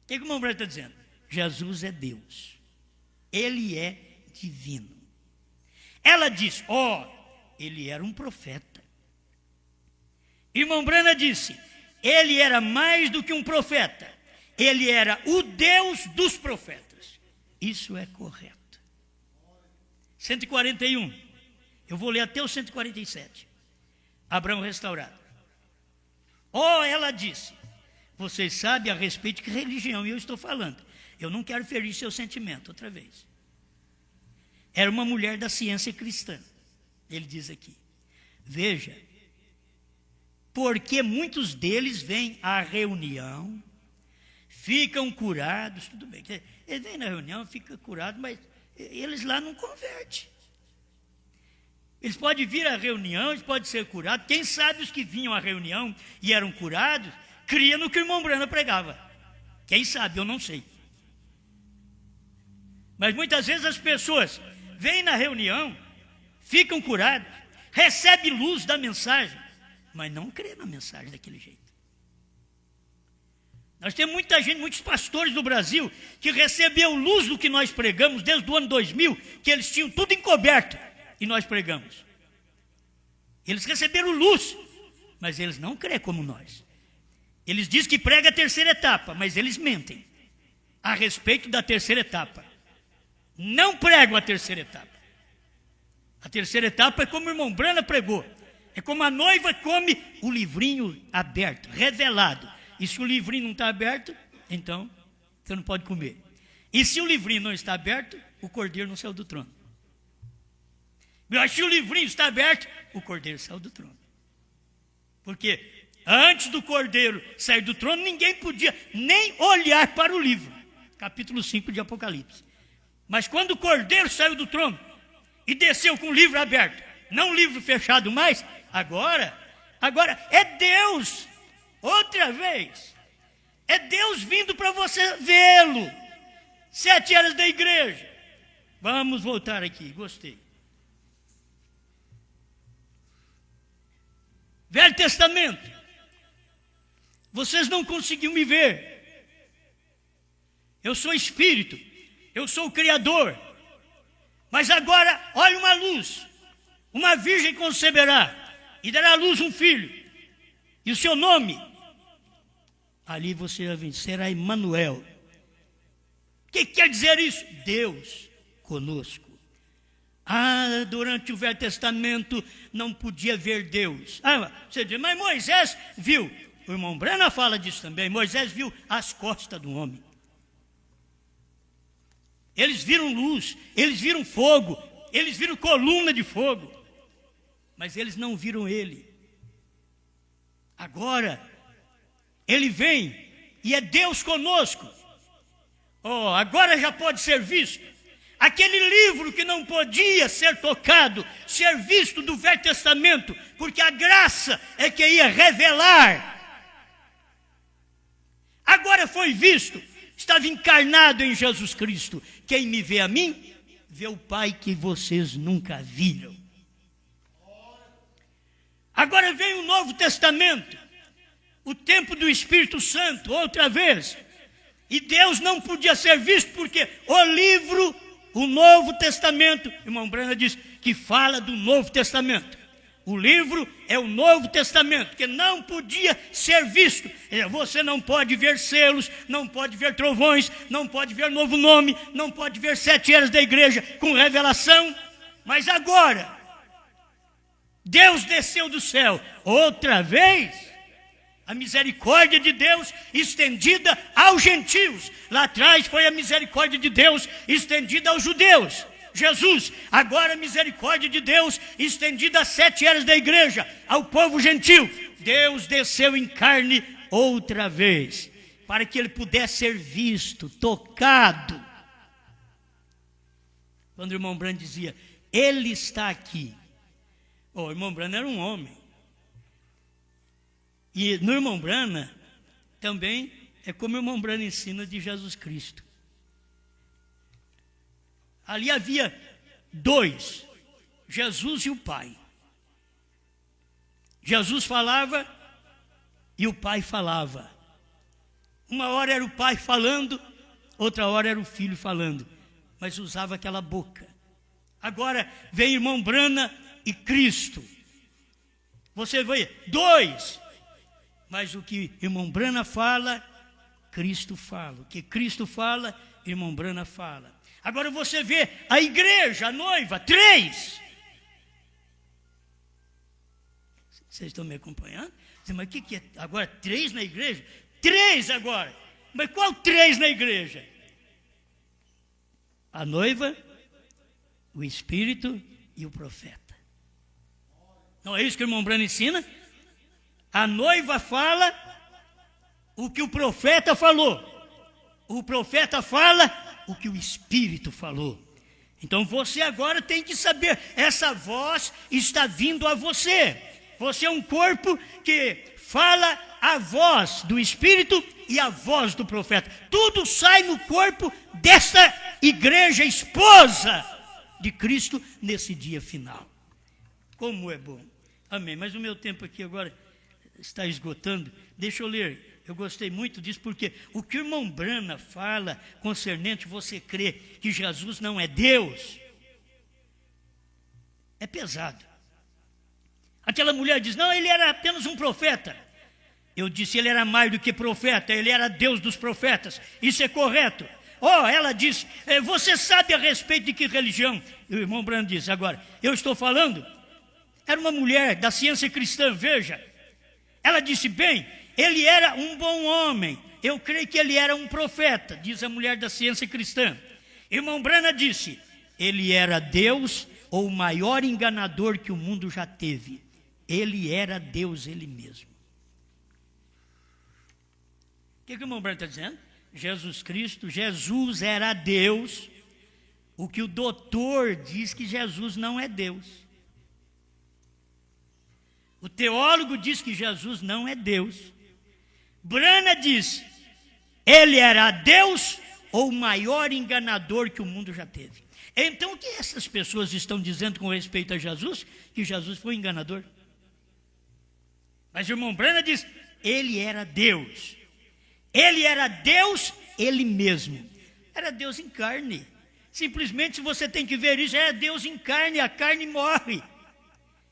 O que o irmão Brana está dizendo? Jesus é Deus. Ele é divino. Ela disse, ele era um profeta. Irmão Brana disse, ele era mais do que um profeta. Ele era o Deus dos profetas. Isso é correto. 141. Eu vou ler até o 147. Abraão restaurado. Ela disse, vocês sabem a respeito de que religião eu estou falando. eu não quero ferir seu sentimento outra vez. Era uma mulher da ciência cristã. Ele diz aqui, veja, porque muitos deles vêm à reunião, ficam curados, tudo bem, eles vêm na reunião, ficam curados, mas eles lá não convertem. Eles podem vir à reunião, eles podem ser curados. Quem sabe os que vinham à reunião e eram curados, criam no que o irmão Branham pregava. Quem sabe, eu não sei. Mas muitas vezes as pessoas vêm na reunião, ficam curadas, recebem luz da mensagem, mas não crê na mensagem daquele jeito. Nós temos muita gente, muitos pastores do Brasil, que recebeu luz do que nós pregamos desde o ano 2000, que eles tinham tudo encoberto e nós pregamos. Eles receberam luz, mas eles não crêem como nós. Eles dizem que prega a terceira etapa, mas eles mentem a respeito da terceira etapa. Não pregam a terceira etapa. A terceira etapa é como o irmão Branham pregou. É como a noiva come o livrinho aberto, revelado. E se o livrinho não está aberto, então você não pode comer. E se o livrinho não está aberto, o cordeiro não saiu do trono. Mas se o livrinho está aberto, o cordeiro saiu do trono. Porque antes do cordeiro sair do trono, ninguém podia nem olhar para o livro. Capítulo 5 de Apocalipse. Mas quando o cordeiro saiu do trono e desceu com o livro aberto, não o livro fechado mais, agora é Deus, outra vez, é Deus vindo para você vê-lo. 7 eras da igreja. Vamos voltar aqui, gostei. Velho Testamento, vocês não conseguiam me ver. Eu sou espírito, eu sou o Criador. Mas agora, olha uma luz. Uma virgem conceberá e dará à luz um filho. E o seu nome, ali você vai vencer, será Emanuel. O que quer dizer isso? Deus conosco. Durante o Velho Testamento não podia ver Deus. Você diz, mas Moisés viu. O irmão Branham fala disso também. Moisés viu as costas do homem. Eles viram luz, eles viram fogo, eles viram coluna de fogo. Mas eles não viram ele. Agora, ele vem e é Deus conosco. Agora já pode ser visto. Aquele livro que não podia ser tocado, ser visto do Velho Testamento, porque a graça é que ia revelar. Agora foi visto, estava encarnado em Jesus Cristo. Quem me vê a mim, vê o Pai que vocês nunca viram. Agora vem o Novo Testamento, o tempo do Espírito Santo, outra vez. E Deus não podia ser visto porque o livro, o Novo Testamento, irmão Branham diz que fala do Novo Testamento. O livro é o Novo Testamento, que não podia ser visto. Você não pode ver selos, não pode ver trovões, não pode ver novo nome, não pode ver 7 eras da igreja com revelação. Mas agora, Deus desceu do céu outra vez. A misericórdia de Deus estendida aos gentios. Lá atrás foi a misericórdia de Deus estendida aos judeus. Jesus, agora a misericórdia de Deus estendida às 7 eras da igreja, ao povo gentil. Deus desceu em carne outra vez, para que ele pudesse ser visto, tocado. Quando o irmão Branham dizia, ele está aqui. O irmão Branham era um homem. E no irmão Branham também é como o irmão Branham ensina de Jesus Cristo. Ali havia 2, Jesus e o Pai. Jesus falava e o Pai falava. Uma hora era o Pai falando, outra hora era o Filho falando, mas usava aquela boca. Agora vem irmão Branham e Cristo. Você vê 2, mas o que irmão Branham fala, Cristo fala. O que Cristo fala, irmão Branham fala. Agora você vê a igreja, a noiva, 3. Vocês estão me acompanhando? Mas o que é? Agora 3 na igreja? 3 agora. Mas qual 3 na igreja? A noiva, o Espírito e o profeta. Não é isso que o irmão Branham ensina? A noiva fala o que o profeta falou. O profeta fala o que o Espírito falou. Então você agora tem que saber, essa voz está vindo a você. Você é um corpo que fala a voz do Espírito e a voz do profeta. Tudo sai no corpo desta igreja esposa de Cristo nesse dia final. Como é bom. Amém. Mas o meu tempo aqui agora está esgotando. Deixa eu ler. Eu gostei muito disso, porque o que o irmão Branham fala concernente você crer que Jesus não é Deus, é pesado. Aquela mulher diz, não, ele era apenas um profeta. Eu disse, ele era mais do que profeta, ele era Deus dos profetas. Isso é correto. Ela disse, você sabe a respeito de que religião? E o irmão Branham disse, agora, eu estou falando, era uma mulher da ciência cristã, veja. Ela disse, bem, ele era um bom homem, eu creio que ele era um profeta, diz a mulher da ciência cristã. Irmão Branham disse, ele era Deus ou o maior enganador que o mundo já teve. Ele era Deus ele mesmo. O que o irmão Branham está dizendo? Jesus era Deus, o que o doutor diz que Jesus não é Deus. O teólogo diz que Jesus não é Deus. Branham diz, ele era Deus ou o maior enganador que o mundo já teve. Então o que essas pessoas estão dizendo com respeito a Jesus? Que Jesus foi enganador. Mas o irmão Branham diz, ele era Deus. Ele era Deus ele mesmo. Era Deus em carne. Simplesmente você tem que ver isso, era Deus em carne, a carne morre.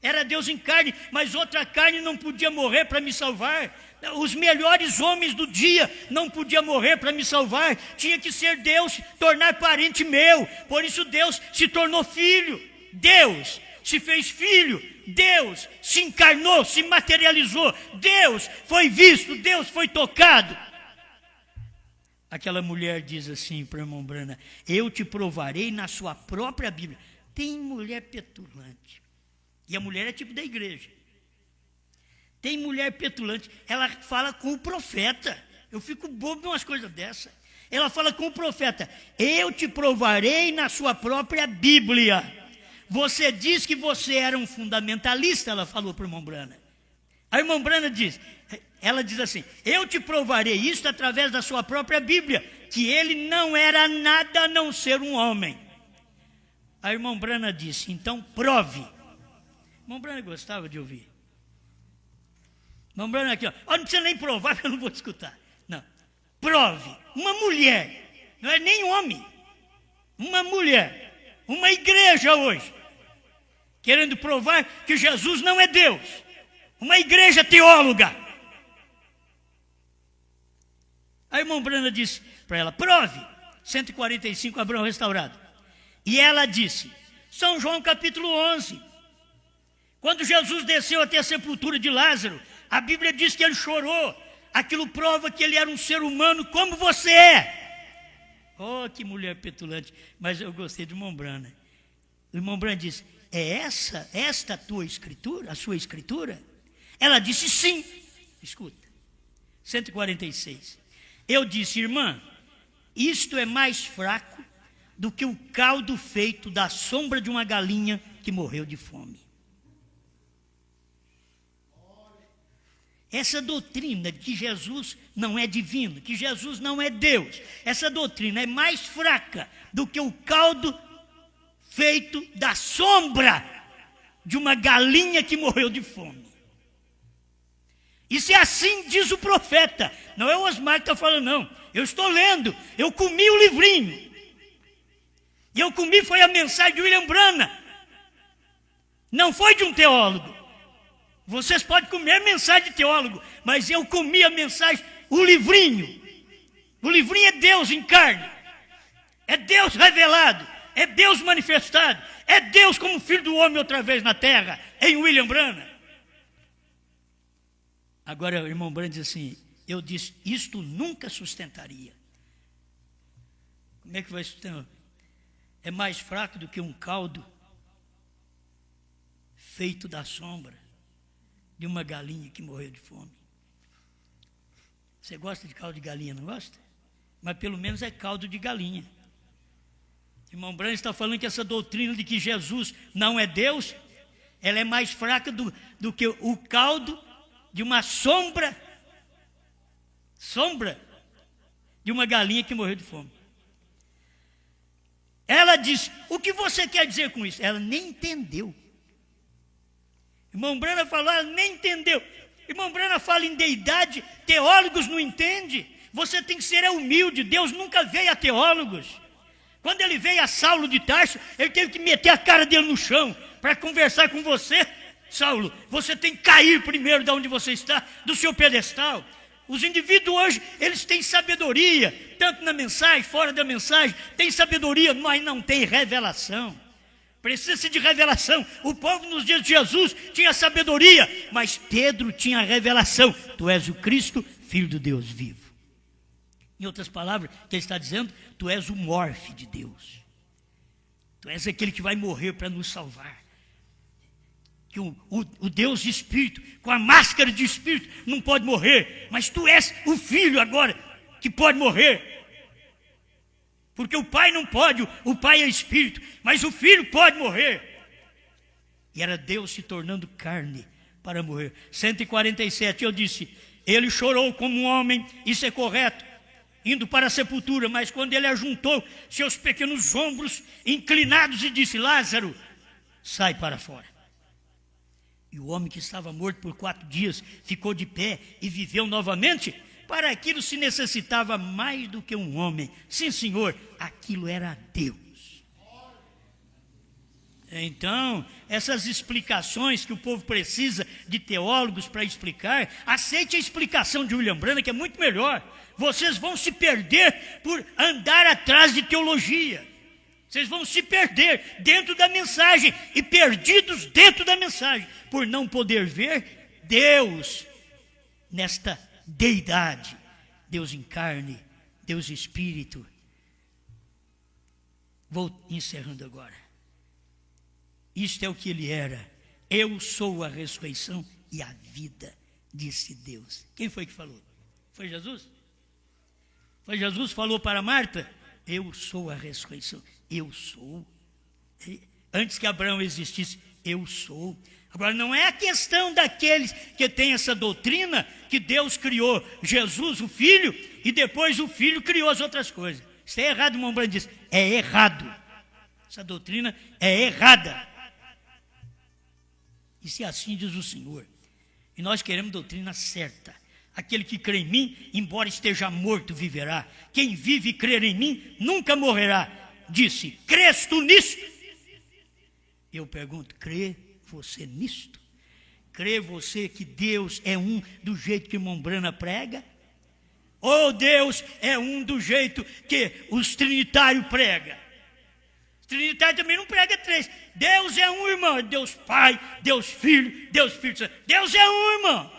Era Deus em carne, mas outra carne não podia morrer para me salvar. Os melhores homens do dia não podiam morrer para me salvar. Tinha que ser Deus, tornar parente meu. Por isso Deus se tornou filho. Deus se fez filho. Deus se encarnou, se materializou. Deus foi visto, Deus foi tocado. Aquela mulher diz assim para o irmão Branham, eu te provarei na sua própria Bíblia. Tem mulher petulante. E a mulher é tipo da igreja. Tem mulher petulante, ela fala com o profeta. Eu fico bobo em umas coisas dessas. Ela fala com o profeta, eu te provarei na sua própria Bíblia. Você diz que você era um fundamentalista, ela falou para o irmão Branham. A irmã Branham diz, ela diz assim, eu te provarei isso através da sua própria Bíblia, que ele não era nada a não ser um homem. A irmã Branham disse, então prove. O irmão Branham gostava de ouvir. O irmão Branham aqui, ó, não precisa nem provar, porque eu não vou escutar. Não, prove. Uma mulher, não é nem homem, uma mulher, uma igreja hoje, querendo provar que Jesus não é Deus. Uma igreja teóloga. A irmã Branham disse para ela, prove. 145, Abraão restaurado. E ela disse, São João capítulo 11, quando Jesus desceu até a sepultura de Lázaro, a Bíblia diz que ele chorou. Aquilo prova que ele era um ser humano como você é. Oh, que mulher petulante. Mas eu gostei do irmão Branham. O irmão Branham disse, é esta a tua escritura, a sua escritura? Ela disse sim. Escuta, 146. Eu disse, irmã, isto é mais fraco do que o caldo feito da sombra de uma galinha que morreu de fome. Essa doutrina de que Jesus não é divino, que Jesus não é Deus, essa doutrina é mais fraca do que o caldo feito da sombra de uma galinha que morreu de fome. Isso é assim, diz o profeta. Não é o Osmar que está falando, não. Eu estou lendo, eu comi o livrinho. E eu comi foi a mensagem de William Branham. Não foi de um teólogo. Vocês podem comer a mensagem de teólogo, mas eu comi a mensagem, o livrinho. O livrinho é Deus em carne. É Deus revelado. É Deus manifestado. É Deus como filho do homem outra vez na terra, em William Branham. Agora o irmão Branham diz assim, eu disse, isto nunca sustentaria. Como é que vai sustentar? é mais fraco do que um caldo feito da sombra de uma galinha que morreu de fome. Você gosta de caldo de galinha, não gosta? Mas pelo menos é caldo de galinha. Irmão Branham está falando que essa doutrina de que Jesus não é Deus, ela é mais fraca do que o caldo de uma sombra de uma galinha que morreu de fome. Ela diz, o que você quer dizer com isso? Ela nem entendeu. Irmão Branham falou, ela nem entendeu. Irmão Branham fala em deidade, teólogos não entendem. Você tem que ser humilde, Deus nunca veio a teólogos. Quando ele veio a Saulo de Tarso, ele teve que meter a cara dele no chão para conversar com você. Saulo, você tem que cair primeiro de onde você está, do seu pedestal. Os indivíduos hoje, eles têm sabedoria, tanto na mensagem, fora da mensagem, tem sabedoria, mas não tem revelação. Precisa de revelação. O povo nos dias de Jesus tinha sabedoria, mas Pedro tinha revelação. Tu és o Cristo, Filho do Deus vivo. Em outras palavras, o que ele está dizendo? Tu és o morfe de Deus. Tu és aquele que vai morrer para nos salvar. Que o Deus Espírito, com a máscara de Espírito, não pode morrer. Mas tu és o Filho agora, que pode morrer. Porque o Pai não pode, o Pai é Espírito. Mas o Filho pode morrer. E era Deus se tornando carne para morrer. 147, eu disse, ele chorou como um homem, isso é correto, indo para a sepultura, mas quando ele ajuntou seus pequenos ombros inclinados e disse, Lázaro, sai para fora. E o homem que estava morto por 4 dias ficou de pé e viveu novamente. Para aquilo se necessitava mais do que um homem. Sim, Senhor, aquilo era Deus. Então, essas explicações que o povo precisa de teólogos para explicar, aceite a explicação de William Branham, que é muito melhor. Vocês vão se perder por andar atrás de teologia. Vocês vão se perder dentro da mensagem e perdidos dentro da mensagem, por não poder ver Deus nesta deidade, Deus em carne, Deus Espírito. Vou encerrando agora. Isto é o que ele era. Eu sou a ressurreição e a vida, disse Deus. Quem foi que falou? Foi Jesus? Foi Jesus que falou para Marta? Eu sou a ressurreição. Eu sou. Antes que Abraão existisse, eu sou. Agora, não é a questão daqueles que têm essa doutrina que Deus criou Jesus, o Filho, e depois o Filho criou as outras coisas. Isso é errado, irmão Branham diz. É errado. Essa doutrina é errada. E se assim diz o Senhor. E nós queremos doutrina certa. Aquele que crê em mim, embora esteja morto, viverá. Quem vive e crer em mim, nunca morrerá. Disse, crês tu nisto? Eu pergunto, crê você nisto? Crê você que Deus é um do jeito que irmão Branham prega? Ou Deus é um do jeito que os trinitários pregam? Os trinitários também não pregam 3. Deus é um, irmão. Deus Pai, Deus Filho, Deus Espírito Santo. Deus é um, irmão.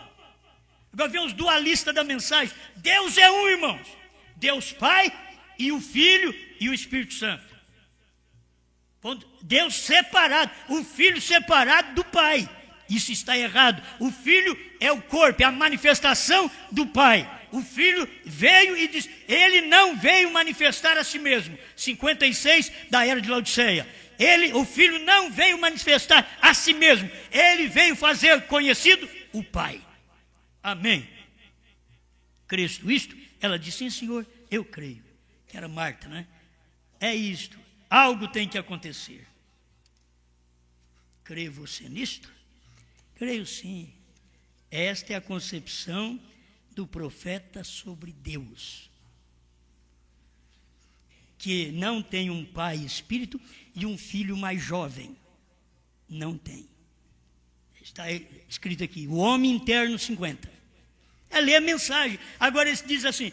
Agora vem os dualistas da mensagem. Deus é um, irmãos. Deus Pai e o Filho e o Espírito Santo. Deus separado, o Filho separado do Pai. Isso está errado. O Filho é o corpo, é a manifestação do Pai. O Filho veio e disse, ele não veio manifestar a si mesmo. 56 da era de Laodiceia. O Filho não veio manifestar a si mesmo. Ele veio fazer conhecido o Pai. Amém. Crês tu isto? Ela disse, sim, Senhor, eu creio. Que era Marta, né? É isto. Algo tem que acontecer. Crê você nisto? Creio sim. Esta é a concepção do profeta sobre Deus. Que não tem um pai espírito e um filho mais jovem. Não tem. Está escrito aqui, o homem interno 50. É ler a mensagem. Agora ele diz assim,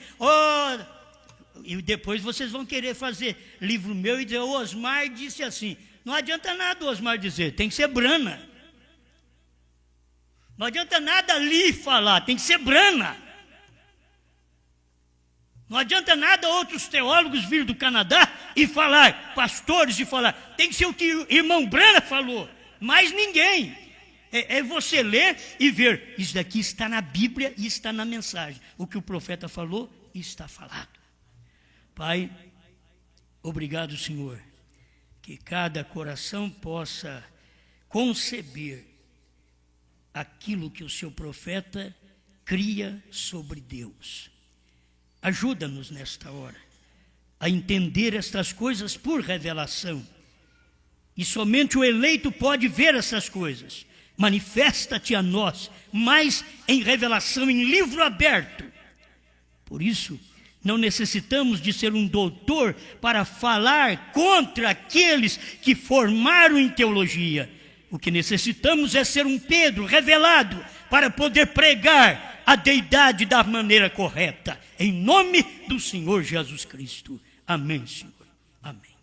e depois vocês vão querer fazer livro meu e dizer, o Osmar disse assim. Não adianta nada o Osmar dizer, tem que ser Brana. Não adianta nada ali falar, tem que ser Brana. Não adianta nada outros teólogos vir do Canadá e falar, pastores e falar. Tem que ser o que o irmão Brana falou. Mais ninguém. É você ler e ver. Isso daqui está na Bíblia e está na mensagem. O que o profeta falou, está falado. Pai, obrigado, Senhor, que cada coração possa conceber aquilo que o seu profeta cria sobre Deus. Ajuda-nos nesta hora a entender estas coisas por revelação. E somente o eleito pode ver essas coisas. Manifesta-te a nós, mas em revelação, em livro aberto. Por isso, não necessitamos de ser um doutor para falar contra aqueles que formaram em teologia. O que necessitamos é ser um Pedro revelado para poder pregar a deidade da maneira correta. Em nome do Senhor Jesus Cristo. Amém, Senhor. Amém.